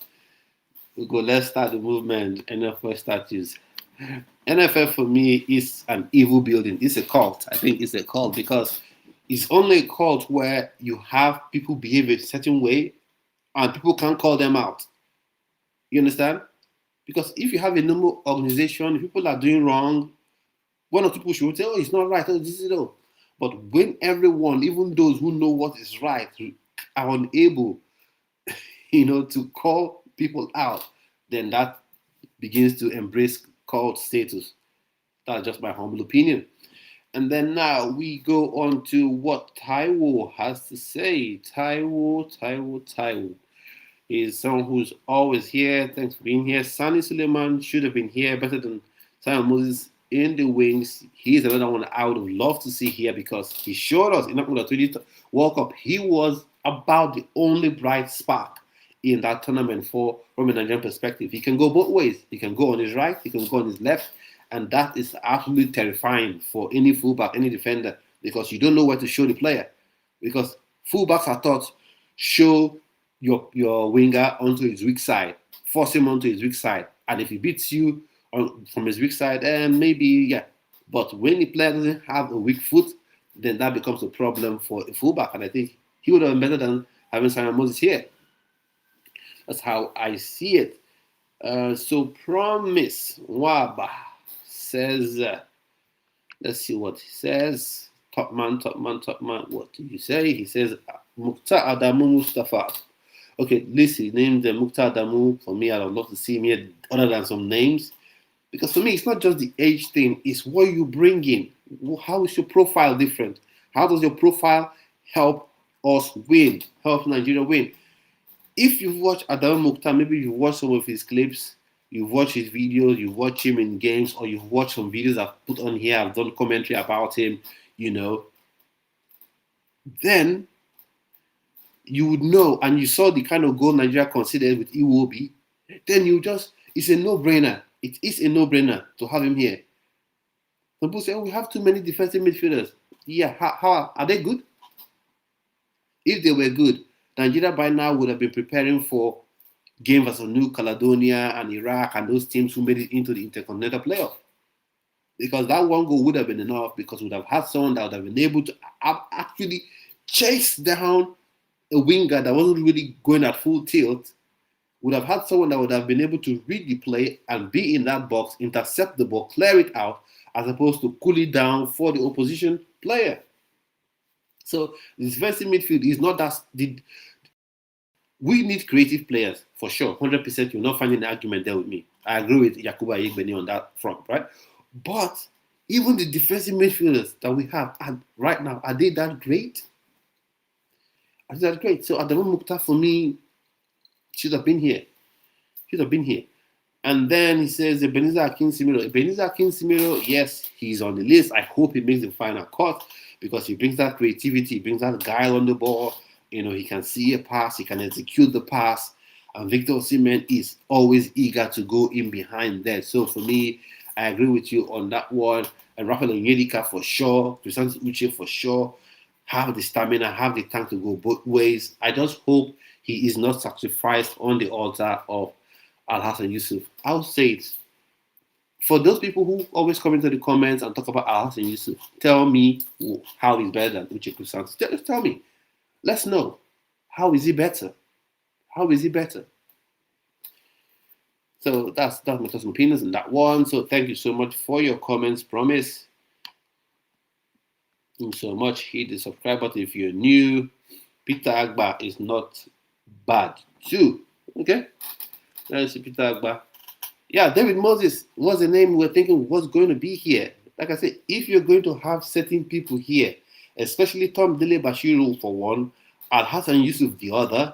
let's start the movement. NFL statues. NFL for me is an evil building. It's a cult. I think it's a cult because it's only a cult where you have people behave a certain way and people can't call them out. You understand? Because if you have a normal organization, if people are doing wrong, one or two people should say, oh, it's not right. Oh, this is all. But when everyone, even those who know what is right, are unable, to call people out, then that begins to embrace cult status. That's just my humble opinion. And then now we go on to what Taiwo has to say. Taiwo is someone who's always here. Thanks for being here. Sani Suleiman should have been here, better than Simon Moses in the wings. He's another one I would have loved to see here because he showed us in the 20 World Cup he was about the only bright spark in that tournament from a Nigerian perspective. He can go both ways. He can go on his right, he can go on his left, and that is absolutely terrifying for any fullback, any defender, because you don't know where to show the player. Because fullbacks are taught, show your winger onto his weak side, force him onto his weak side, and if he beats you from his weak side, maybe, yeah. But when the player doesn't have a weak foot, then that becomes a problem for a fullback, and I think he would have been better than having Simon Moses here. That's how I see it. So Promise Waba says, let's see what he says. Top man. What did you say? He says, Mukhtar Adamu Mustafa. Okay, listen, named Mukhtar Adamu. For me, I'd love to see him here other than some names. Because for me, it's not just the age thing. It's what you bring in. How is your profile different? How does your profile help us win? Help Nigeria win? If you've watched Adamu Mukhtar, maybe you've watched some of his clips, you've watched his videos, you've watched him in games, or you've watched some videos I've put on here, I've done commentary about him, then you would know, and you saw the kind of goal Nigeria considered with Iwobi, then it's a no-brainer. It is a no-brainer to have him here. Some people say, we have too many defensive midfielders. Yeah, how are they good? If they were good, Nigeria by now would have been preparing for game versus New Caledonia and Iraq and those teams who made it into the Intercontinental playoff. Because that one goal would have been enough, because we would have had someone that would have been able to actually chase down a winger that wasn't really going at full tilt. Would have had someone that would have been able to read the play and be in that box, intercept the ball, clear it out, as opposed to cool it down for the opposition player. So this defensive midfield is not that. We need creative players for sure, 100%. You're not finding an argument there with me. I agree with Yakuba Yegbeni on that front, right? But even the defensive midfielders that we have right now, are they that great? Are they that great? So Adamu Mukhtar, for me, should have been here. And then he says Ebenezer Akinsimiro, yes, he's on the list. I hope he makes the final cut, because he brings that creativity, he brings that guile on the ball. He can see a pass, he can execute the pass. And Victor Osimhen is always eager to go in behind there. So for me, I agree with you on that one. And Rafael Onyedika for sure, Christian Uche for sure, have the stamina, have the tank to go both ways. I just hope he is not sacrificed on the altar of Al-Hassan Yusuf. I'll say it. For those people who always come into the comments and talk about Al-Hassan Yusuf, tell me how he's better than Uche Christian. Just tell me. Let's know. How is he better? So that's my personal opinions on that one. So thank you so much for your comments. Promise. Thank you so much. Hit the subscribe button if you're new. Peter Agba is not bad too. Okay? Let's see Peter Agba. Yeah, David Moses was the name we were thinking was going to be here. Like I said, if you're going to have certain people here, especially Tom Dele Bashiru for one, Al-Hassan Yusuf the other,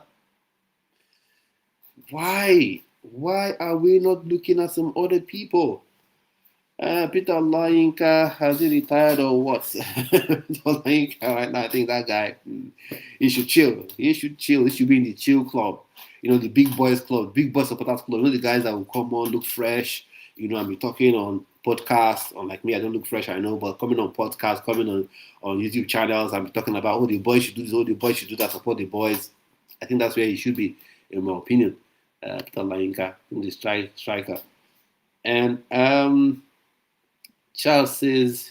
why are we not looking at some other people? Peter Olayinka, has he retired or what? Olayinka right now, I think that guy, he should chill. He should be in the chill club. The big boys club, big boy supporters club. The guys that will come on, look fresh, and be talking on podcasts. Unlike me, I don't look fresh, I know, but coming on podcasts, coming on YouTube channels, I'm talking about, the boys should do this, the boys should do that, support the boys. I think that's where he should be, in my opinion. Peter Olayinka, the striker. And Charles says,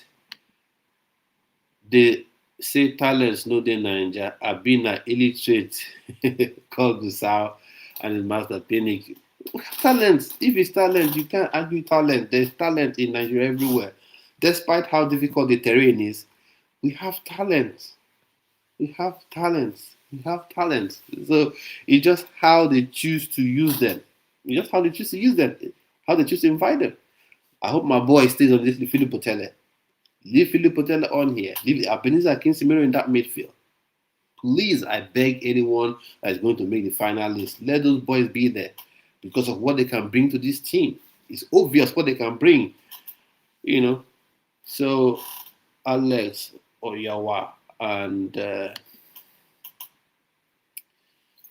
they say talents no dey Naija, abi na illiterate called Gusau and his master Panic. Talent, if it's talent, you can't argue talent. There's talent in Nigeria everywhere. Despite how difficult the terrain is, we have talent. So it's just how they choose to use them. How they choose to invite them. I hope my boy stays on this Philip Potele. Leave Philip Potele on here. Leave Ebenezer Akinsimiro in that midfield. Please, I beg anyone that is going to make the final list, let those boys be there because of what they can bring to this team. It's obvious what they can bring, So, Alex Oyawa and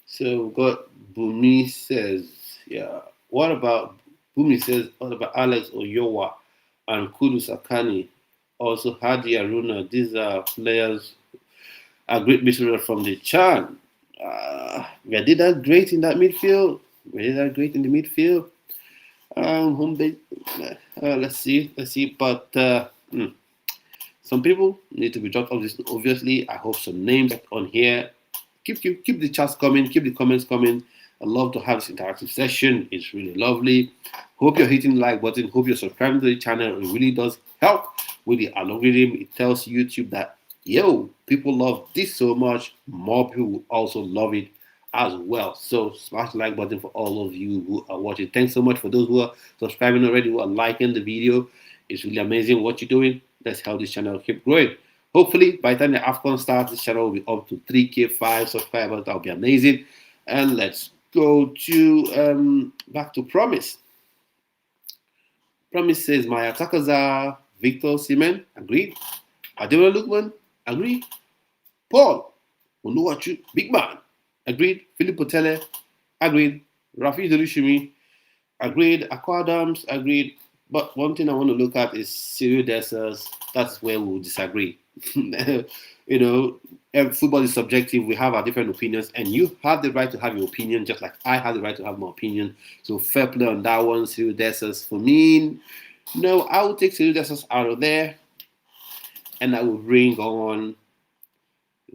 so we've got Bumi says, what about Alex Oyowa and Kudu Sakani? Also Hadi Aruna. These are players, a great midfielder from the Chan. We did that great in that midfield. Let's see. But some people need to be dropped off this. Obviously, I hope some names on here. Keep the chats coming. Keep the comments coming. I love to have this interactive session. It's really lovely. Hope you're hitting the like button. Hope you're subscribing to the channel. It really does help with the algorithm. It tells YouTube that, people love this so much. More people will also love it as well. So smash the like button for all of you who are watching. Thanks so much for those who are subscribing already, who are liking the video. It's really amazing what you're doing. Let's help this channel keep growing. Hopefully, by the time the AFCON starts, this channel will be up to 3K, 5 subscribers. That would be amazing. And let's go to back to Promise. Promise says, my attackers are Victor Osimhen, agreed. Ademola Lookman, agreed. Paul Onuachu, big man, agreed. Philip Potele, agreed. Rafi Dorishimi, agreed. Akwa Adams, agreed. But one thing I want to look at is Cyril Dessers. That's where we will disagree. Football is subjective. We have our different opinions, and you have the right to have your opinion, just like I have the right to have my opinion. So fair play on that one, Cyril Dessers. For me, no, I will take Cyril Dessers out of there, and I will bring on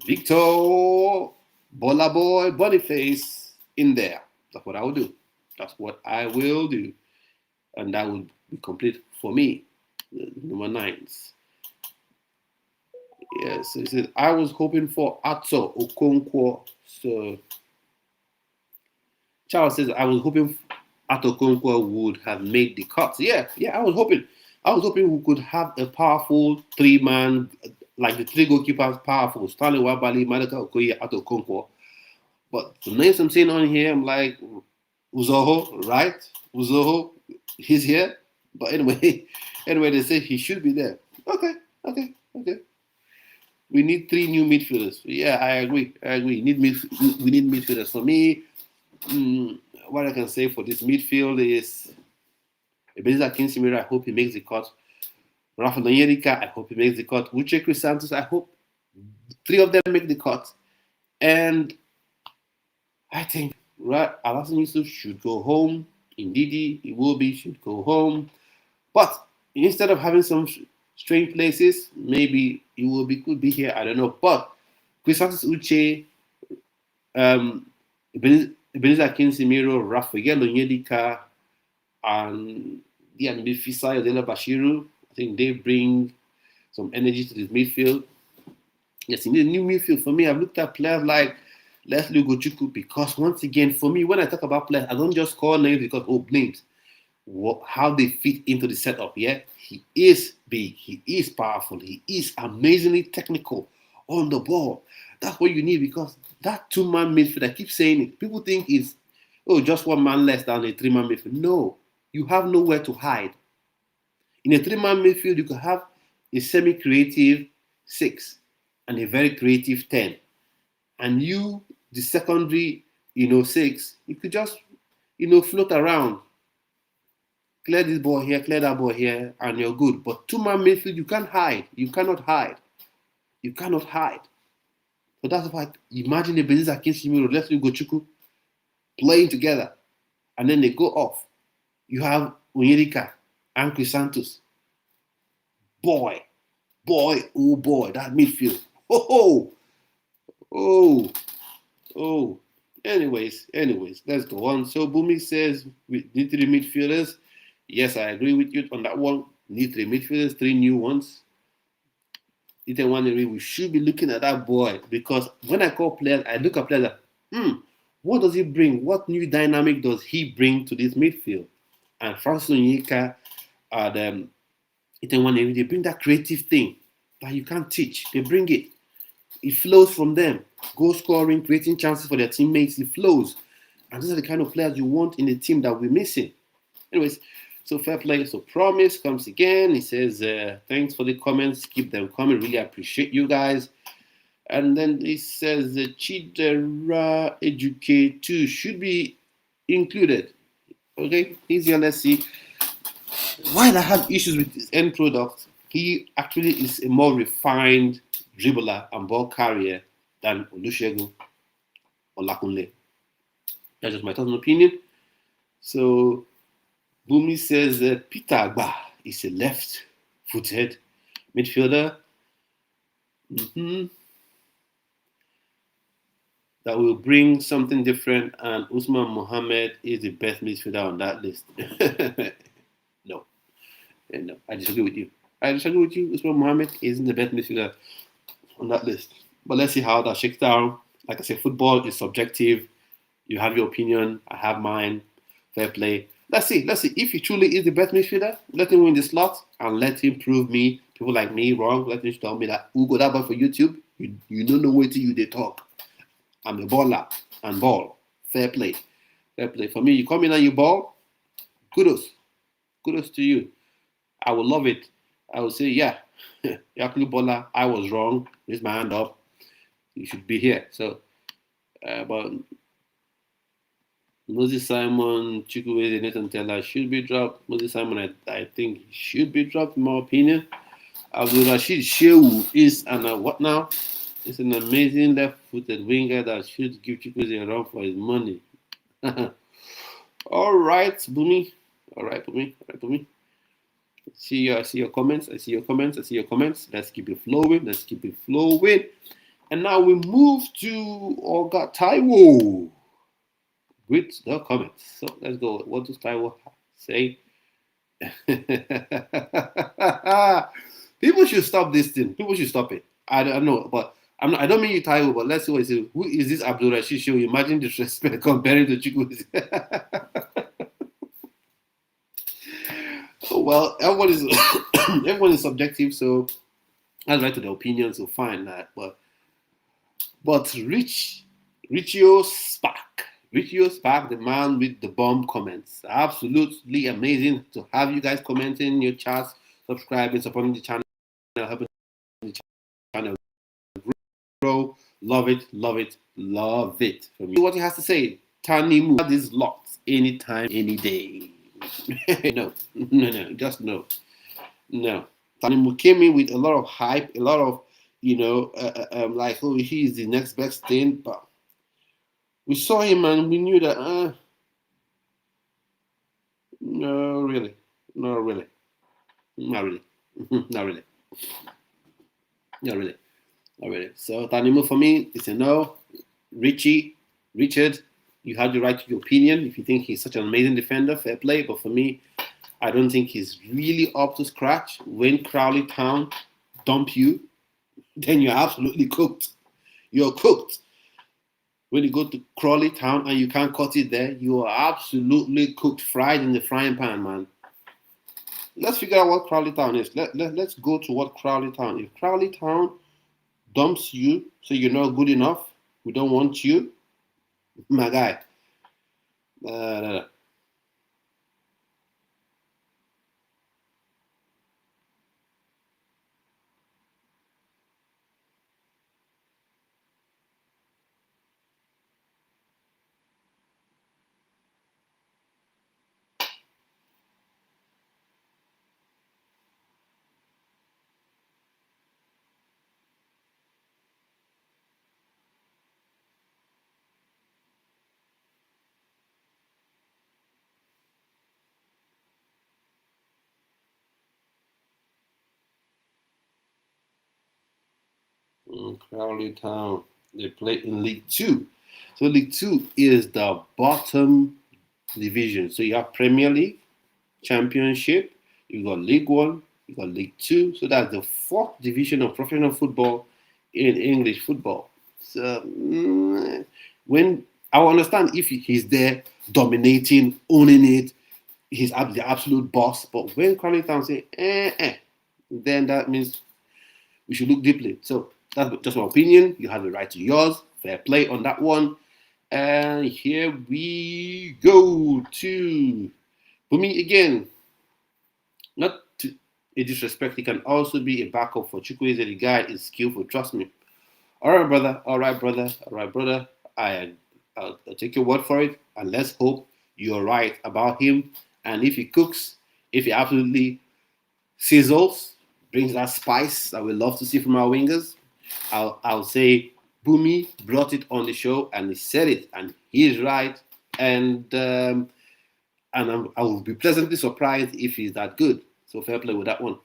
Victor Bola Boy Boniface in there. That's what I will do. That's what I will do, and that will be complete for me. The number nines. Yes, so it says I was hoping for Ato Okonkwo. So Charles says I was hoping Ato Okonkwo would have made the cut. Yeah, I was hoping. I was hoping we could have a powerful three-man, like the three goalkeepers, powerful Stanley Wabali, Madaka Okoye, Ato Okonkwo. But the names I'm seeing on here, I'm like Uzoho, right? Uzoho, he's here. But anyway, they say he should be there. Okay. We need three new midfielders. Yeah, I agree. We need midfielders. For me, what I can say for this midfield is Ebenezer Kinsimira, I hope he makes the cut. Rafa Nonyerika, I hope he makes the cut. Uche Chris Santos, I hope three of them make the cut. And I think Alassane Yusuf should go home. Ndidi, Iwobi should go home. But instead of having some strange places, maybe Iwobi could be here. I don't know. But Chris Santos, Uche, Ebenezer Kinsimiro, Rafael Onyedika, and maybe Fisai Odela Bashiru. I think they bring some energy to this midfield. Yes, you need a new midfield. For me, I've looked at players like Leslie Gochuku because, once again, for me, when I talk about players, I don't just call names because, names. How they fit into the setup, yeah? He is big. He is powerful. He is amazingly technical on the ball. That's what you need, because that two-man midfield, I keep saying it, people think it's, just one man less than a three-man midfield. No, you have nowhere to hide. In a three-man midfield, you can have a semi-creative 6 and a very creative 10. And you, the secondary, 6, you could just, float around. Clear this ball here, clear that ball here, and you're good. But two-man midfield, you can't hide. You cannot hide. So that's why, imagine Ebenezer Kinshimiro, Leslie Gochuku playing together, and then they go off. You have Onyedika and Chris Santos. Boy, that midfield. Anyways, let's go on. So Bumi says we need three midfielders. Yes, I agree with you on that one. Need three midfielders, three new ones. We should be looking at that boy, because when I call players, I look at players like, what does he bring? What new dynamic does he bring to this midfield? And Francis Onyeka and they bring that creative thing that you can't teach. They bring it. It flows from them. Goal scoring, creating chances for their teammates. It flows. And these are the kind of players you want in a team that we're missing. Anyways, so fair play. So Promise comes again. He says, thanks for the comments. Keep them coming. Really appreciate you guys. And then he says, Chidera Educate 2 should be included. Okay, easier. Let's see. While I have issues with his end product, he actually is a more refined dribbler and ball carrier than Olusegun or Lakunle. That's just my personal opinion. So Bumi says Peter Agba is a left-footed midfielder that will bring something different, and Usman Mohammed is the best midfielder on that list. No, I disagree with you. Usman Mohammed isn't the best midfielder on that list. But let's see how that shakes down. Like I said, football is subjective. You have your opinion, I have mine. Fair play. Let's see. If he truly is the best midfielder, let him win the slot and let him prove me, people like me, wrong. Let him tell me that Ugo, that boy for YouTube, you don't know what you they talk. I'm a baller and ball. Fair play. For me, you come in and you ball, kudos to you. I will love it. I will say, yeah, Yaku Bola, I was wrong. Raise my hand up. You should be here. So, but Moses Simon, Chukwueze, Nathan Teller should be dropped. Moses Simon, I think he should be dropped, in my opinion. Abdul Rashid Shehu is what now? It's an amazing left-footed winger that should give Chukwueze a run for his money. All right, Bumi. All right, Bumi. All right, Bumi. I see your comments. I see your comments. I see your comments. Let's keep it flowing. Let's keep it flowing. And now we move to Oga Taiwo with the comments. So let's go. What does Taiwo say? People should stop this thing. People should stop it. I don't know, but I don't mean you, Taiwo, but let's see what he says. Who is this Abdul Rashid Show? Imagine disrespect comparing to Chukwueze. Well, everyone is everyone is subjective, so that's right to the opinion. So fine, that. But Richio Spark, the man with the bomb comments, absolutely amazing to have you guys commenting your chats, subscribing, supporting the channel, helping the channel grow. Love it, love it, love it. From you, what he has to say, Tanimu, this locked anytime, any day. No, just no. Tanimu came in with a lot of hype, a lot of, like, oh, he's the next best thing. But we saw him and we knew that, no, really, not really, not really, not really, not really, not really. So Tanimu for me, it's a no. Richard, you have the right to your opinion. If you think he's such an amazing defender, fair play. But for me, I don't think he's really up to scratch. When Crowley Town dump you, then you're absolutely cooked. You're cooked. When you go to Crawley Town and you can't cut it there, you are absolutely cooked, fried in the frying pan, man. Let's figure out what Crawley Town is. Let's go to what Crawley Town is. If Crawley Town dumps you, so you're not good enough, we don't want you, my guy. Crowley Town. They play in League Two. So League Two is the bottom division. So you have Premier League, Championship, you got League One, you got League Two. So that's the fourth division of professional football in English football. So when I understand if he's there dominating, owning it, he's the absolute boss. But when Crowley Town say then that means we should look deeply. So that's just my opinion. You have the right to yours. Fair play on that one. And here we go to Bumi again. Not to a disrespect, he can also be a backup for Chukwueze. The guy is skillful, trust me. All right, brother. I'll take your word for it, and let's hope you're right about him. And if he cooks, if he absolutely sizzles, brings that spice that we love to see from our wingers, I'll say Bumi brought it on the show and he said it, and he's right. And I will be pleasantly surprised if he's that good. So fair play with that one.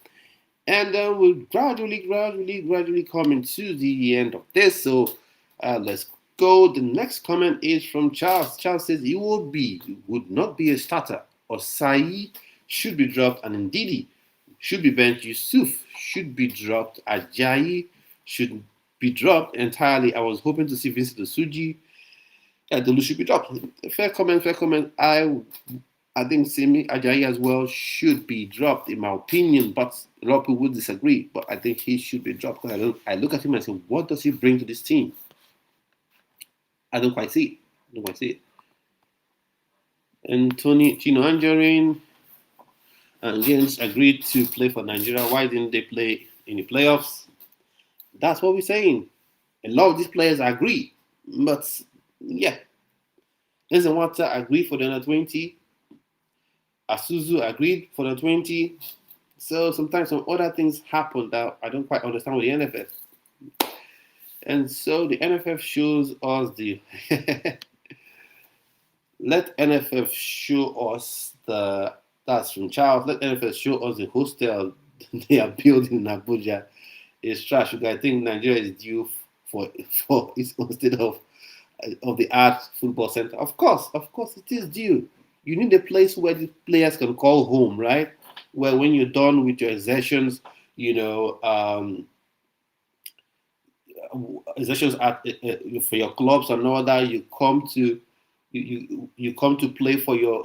And we'll gradually coming to the end of this. So let's go. The next comment is from Charles. Charles says he would not be a starter. Osai should be dropped, and Ndidi should be benched. Yusuf should be dropped. Ajayi should be dropped entirely. I was hoping to see Vincent Osuji. Delu should be dropped. Fair comment. I think Simi Ajayi as well should be dropped, in my opinion, but a lot of people would disagree. But I think he should be dropped. I look at him and say, what does he bring to this team? I don't quite see it. And Tino Anjorin and Jens agreed to play for Nigeria. Why didn't they play in the playoffs? That's what we're saying. A lot of these players agree. But, yeah. Nzenwata agreed for the under 20. Asuzu agreed for the 20. So sometimes some other things happen that I don't quite understand with the NFF. And so the NFF shows us the let NFF show us the that's from Charles. Let NFF show us the hostel they are building in Abuja is trash. Because I think Nigeria is due for its instead of the art football center. Of course, it is due. You need a place where the players can call home, right? Where when you're done with your exertions, you know, exertions for your clubs and all that, you come to play for your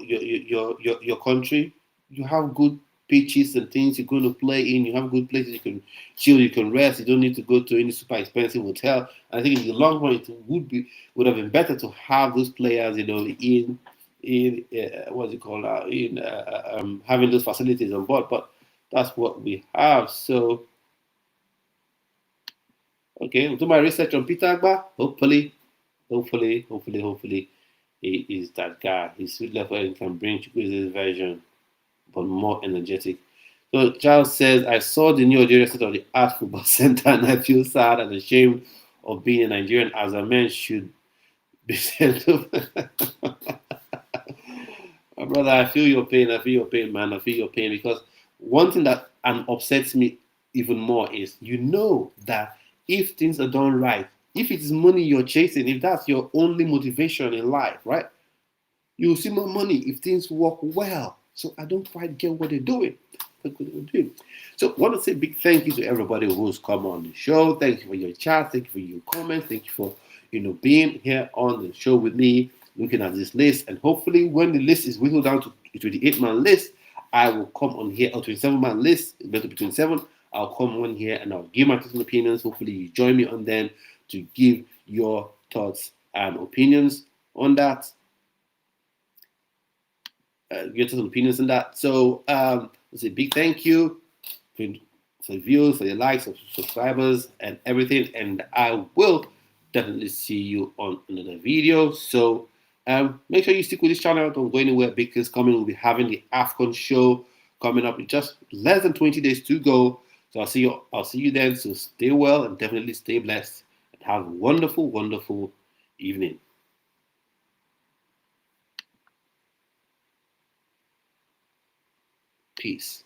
country. You have good pitches and things you're going to play in. You have good places you can chill, you can rest. You don't need to go to any super expensive hotel. I think in the long run, it would have been better to have those players, in what's it called, in having those facilities on board. But that's what we have. So okay, I'll do my research on Peter Agba. Hopefully, he is that guy. He's sweet level and can bring Chukwueze's version, but more energetic. So Charles says, I saw the new Nigeria set of the Art Football Center and I feel sad and ashamed of being a Nigerian as a man should be sent to. My brother, I feel your pain. I feel your pain, man. I feel your pain because one thing that upsets me even more is that if things are done right, if it's money you're chasing, if that's your only motivation in life, right, you'll see more money if things work well. So I don't quite get what they're doing. So I want to say a big thank you to everybody who's come on the show. Thank you for your chat. Thank you for your comments. Thank you for being here on the show with me, looking at this list. And hopefully when the list is whittled down to 28-man list, I will come on here, or 27-man list, better be 27. I'll come on here and I'll give my personal opinions. Hopefully you join me on them to give your thoughts and opinions on that. Get some opinions on that. So it's a big thank you for the views, for your likes, for subscribers, and everything. And I will definitely see you on another video. So make sure you stick with this channel. Don't go anywhere. Big things coming. We'll be having the AFCON show coming up in just less than 20 days to go. So I'll see you then. So stay well and definitely stay blessed and have a wonderful, wonderful evening. Peace.